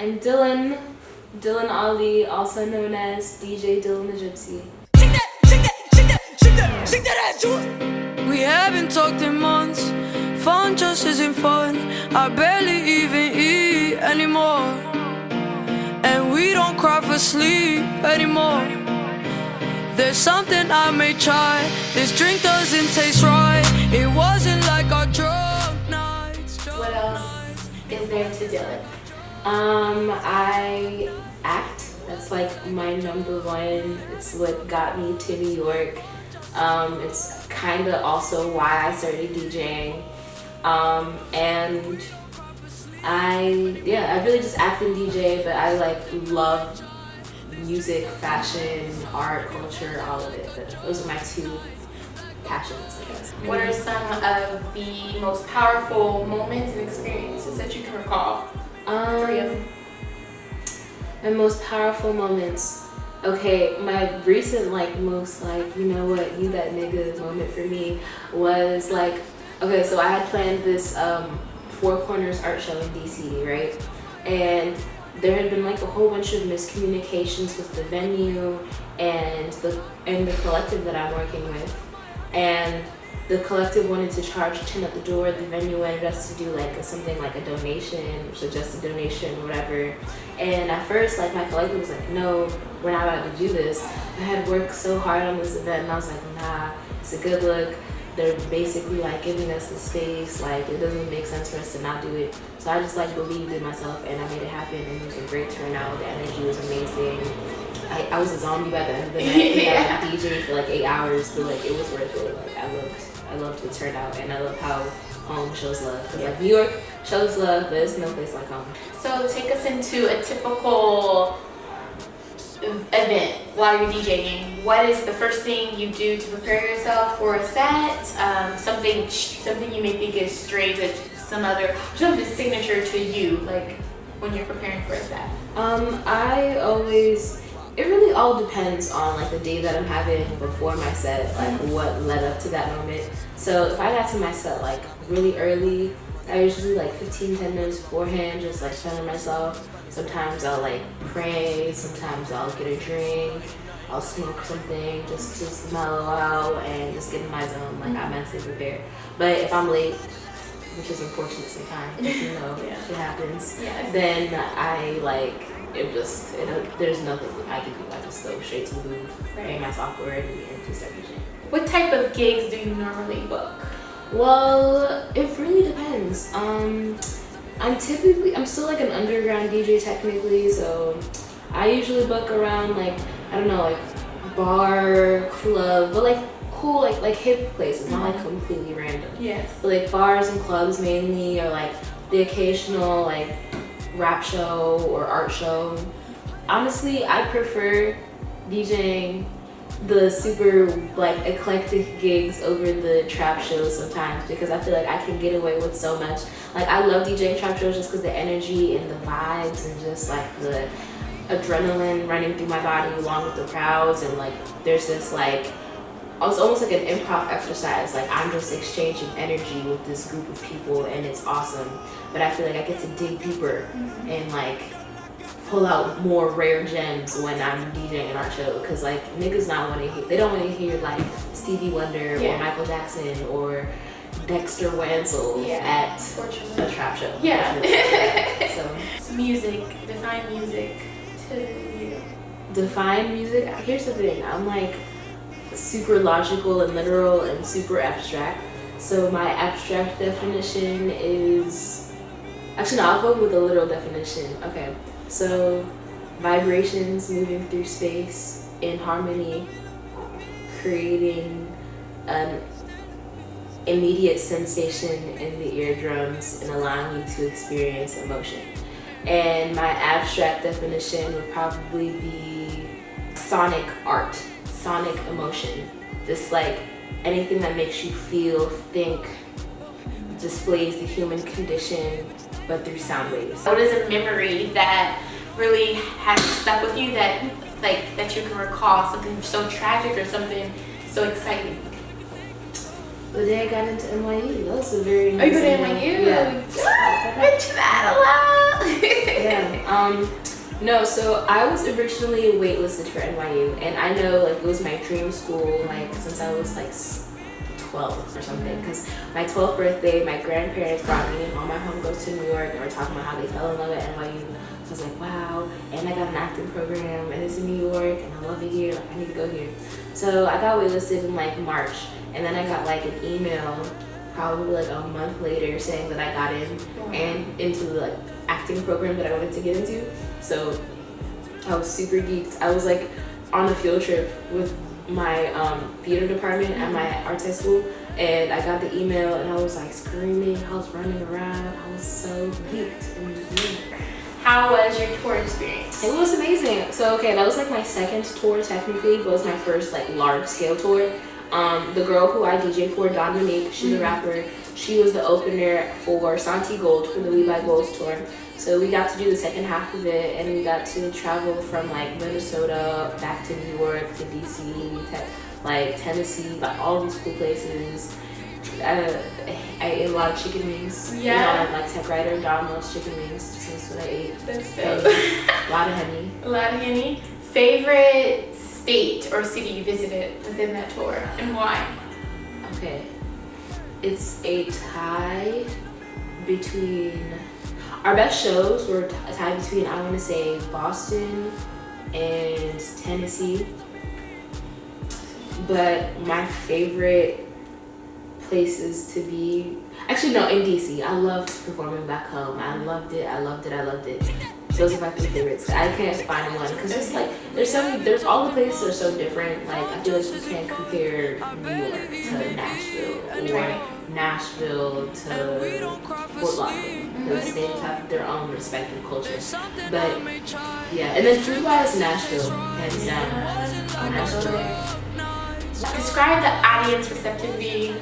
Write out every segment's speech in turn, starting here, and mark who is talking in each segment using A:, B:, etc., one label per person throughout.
A: I'm Dylan Ali, also known as DJ Dylan The Gypsy.
B: We haven't talked in months, fun just isn't fun. I barely even eat anymore, and we don't cry for sleep anymore. There's something I may try, this drink doesn't taste right. It wasn't like our drunk nights.
C: What else is there to Dylan?
A: I act. That's like my number one. It's what got me to New York. It's kind of also why I started DJing. And I really just act and DJ, but I like love music, fashion, art, culture, all of it. But those are my two passions, I guess.
C: What are some of the most powerful moments and experiences that you can recall? 3 of them.
A: My most powerful moments. Okay, my recent most you know what, you that nigga moment for me was okay, so I had planned this Four Corners art show in DC, right? And there had been a whole bunch of miscommunications with the venue and the collective that I'm working with. And the collective wanted to charge 10 at the door. The venue wanted us to do something like a donation, suggested donation, whatever. And at first, my collective was like, no, we're not about to do this. I had worked so hard on this event, and I was like, nah, it's a good look. They're basically giving us the space. It doesn't make sense for us to not do it. So I just believed in myself, and I made it happen. And it was a great turnout. The energy was amazing. I was a zombie by the end of the night. Yeah. I was DJ for 8 hours, but it was worth it. I loved the turnout, and I love how home shows love. Because New York shows love, but there's no place like home.
C: So take us into a typical event while you're DJing. What is the first thing you do to prepare yourself for a set? Something you may think is strange that something signature to you, when you're preparing for a set.
A: It really all depends on the day that I'm having before my set, what led up to that moment. So if I got to my set really early, I usually 15-10 minutes beforehand, just center myself. Sometimes I'll pray, sometimes I'll get a drink, I'll smoke something just to mellow out and just get in my zone. I'm mentally prepared. But if I'm late, which is unfortunate sometimes, shit happens,
C: yes.
A: Then there's nothing I can do. I just go straight to the booth, pay my software, and just everything.
C: What type of gigs do you normally book?
A: Well, it really depends. I'm still an underground DJ technically, so I usually book around bar, club, but cool hip places, not completely random.
C: Yes.
A: But bars and clubs mainly, or the occasional rap show or art show. Honestly, I prefer DJing the super eclectic gigs over the trap shows sometimes, because I feel I can get away with so much. I love DJing trap shows just because the energy and the vibes and just the adrenaline running through my body along with the crowds, and there's this it's almost an improv exercise. I'm just exchanging energy with this group of people, and it's awesome. But I feel I get to dig deeper and pull out more rare gems when I'm DJing an art show, because niggas they don't want to hear Stevie Wonder or Michael Jackson or Dexter Wansel at a trap show.
C: Yeah.
A: So
C: music, define music to you.
A: Define music? Here's the thing, I'm super logical and literal and super abstract. So my abstract definition is, actually no, I'll go with a literal definition. Okay, so vibrations moving through space in harmony, creating an immediate sensation in the eardrums and allowing you to experience emotion. And my abstract definition would probably be sonic art, sonic emotion. Just anything that makes you feel, think, displays the human condition, but through sound waves.
C: What is a memory that really has stuck with you that you can recall, something so tragic or something so exciting?
A: The day I got into NYU, that was a very
C: Are you going to
A: amazing
C: NYU?
A: day. Yeah.
C: Mention that a lot.
A: Yeah. No, so I was originally waitlisted for NYU, and I know like it was my dream school like since I was like 12 or something. Because my 12th birthday, my grandparents brought me and all my homegirls to New York, and were talking about how they fell in love at NYU. So I was like, wow, and I got an acting program, and it's in New York, and I love it here. Like I need to go here. So I got waitlisted in like March, and then I got like an email probably like a month later saying that I got in and into the like acting program that I wanted to get into. So I was super geeked. I was like on a field trip with my theater department at my arts high school, and I got the email and I was like screaming, I was running around, I was so geeked. And yeah.
C: How was your tour experience?
A: It was amazing. So okay, that was like my second tour technically, but it was my first like large scale tour. The girl who I DJ for, Dawn Monique, she's a rapper. She was the opener for Santi Gold for the We Buy Golds tour. So we got to do the second half of it, and we got to travel from like Minnesota back to New York to DC, like Tennessee, like all these cool places. I ate a lot of chicken wings.
C: Yeah.
A: Like Tech Rider, Dawn loves chicken wings. So that's what I ate.
C: That's
A: And
C: dope.
A: a lot of honey.
C: A lot of Henny. Favorite state or city you visited within that tour, and why?
A: Okay. It's a tie between, our best shows were a tie between, I want to say, Boston and Tennessee. But my favorite places to be, actually no, in DC. I loved performing back home. I loved it. Those are my three favorites. I can't find one because it's like there's all the places are so different. Like I feel like you can't compare New York to Nashville or Nashville to Fort Lauderdale because they have their own respective culture. But yeah, and then food wise, Nashville hands down. Nashville.
C: Describe the audience receptivity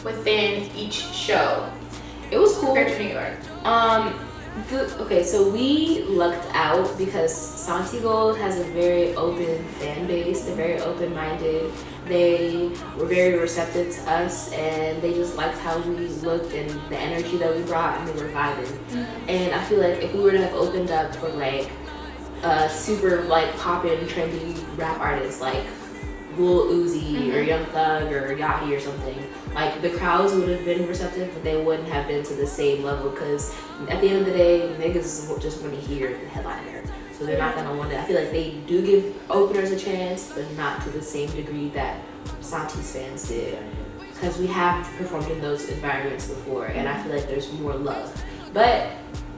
C: within each show.
A: It was cool.
C: Compared to New York.
A: Okay, so we lucked out because Santi Gold has a very open fan base. They're very open-minded. They were very receptive to us, and they just liked how we looked and the energy that we brought, and they were vibing.
C: Mm-hmm.
A: And I feel like if we were to have opened up for like a super like poppin', trendy rap artists like Lil Uzi or Young Thug or Yachty or something, like the crowds would have been receptive, but they wouldn't have been to the same level because at the end of the day, niggas just want to hear the headliner. So they're not gonna want to. I feel like they do give openers a chance, but not to the same degree that Santi's fans did. Because we have performed in those environments before, and I feel like there's more love. But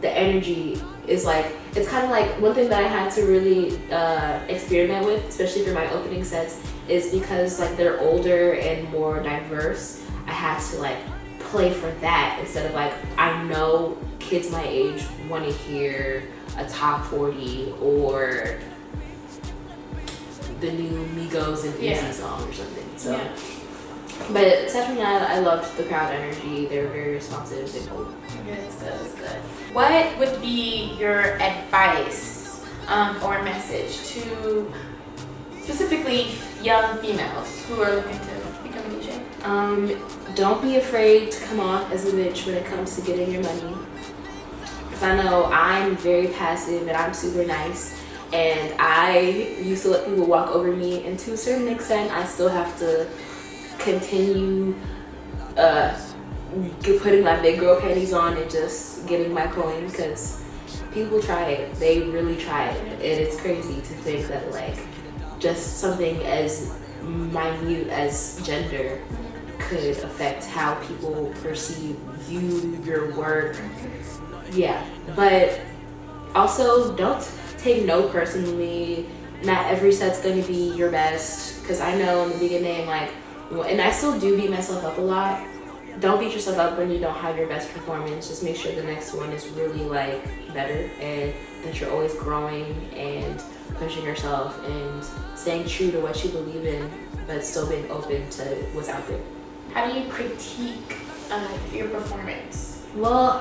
A: the energy is like, it's kind of like one thing that I had to really experiment with, especially for my opening sets, is because like they're older and more diverse. I had to like play for that instead of like, I know kids my age want to hear a top 40 or the new Migos and Easy song or something. So, but aside from that, I loved the crowd energy. They were very responsive. They both.
C: That's good. That's good. What would be your advice or message to specifically young females who are looking to become a DJ?
A: Don't be afraid to come off as a bitch when it comes to getting your money. Because I know I'm very passive and I'm super nice. And I used to let people walk over me, and to a certain extent, I still have to continue putting my big girl panties on and just getting my coin, because people try it. They really try it, and it's crazy to think that like just something as minute as gender could affect how people perceive you, your work. Yeah, but also don't take no personally. Not every set's gonna be your best, because I know in the beginning, like, and I still do beat myself up a lot. Don't beat yourself up when you don't have your best performance. Just make sure the next one is really like better, and that you're always growing and pushing yourself and staying true to what you believe in, but still being open to what's out there.
C: How do you critique your performance?
A: Well,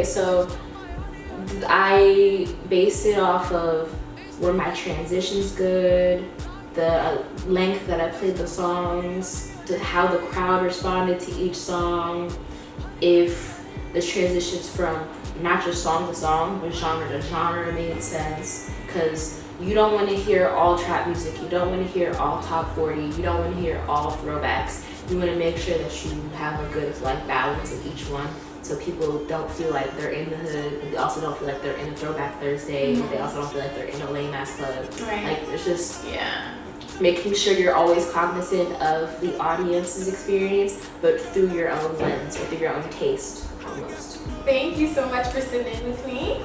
A: so I based it off of were my transitions good, the length that I played the songs, how the crowd responded to each song, if the transitions from not just song to song, but genre to genre made sense. Because you don't want to hear all trap music, you don't want to hear all top 40, you don't want to hear all throwbacks. You want to make sure that you have a good like balance of each one, so people don't feel like they're in the hood, and they also don't feel like they're in a Throwback Thursday, they also don't feel like they're in a lame ass club.
C: Right.
A: Like it's just making sure you're always cognizant of the audience's experience, but through your own lens or through your own taste almost.
C: Thank you so much for sitting in with me.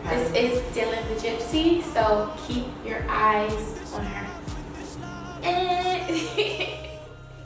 C: This is Dylan the Gypsy, so keep your eyes on her.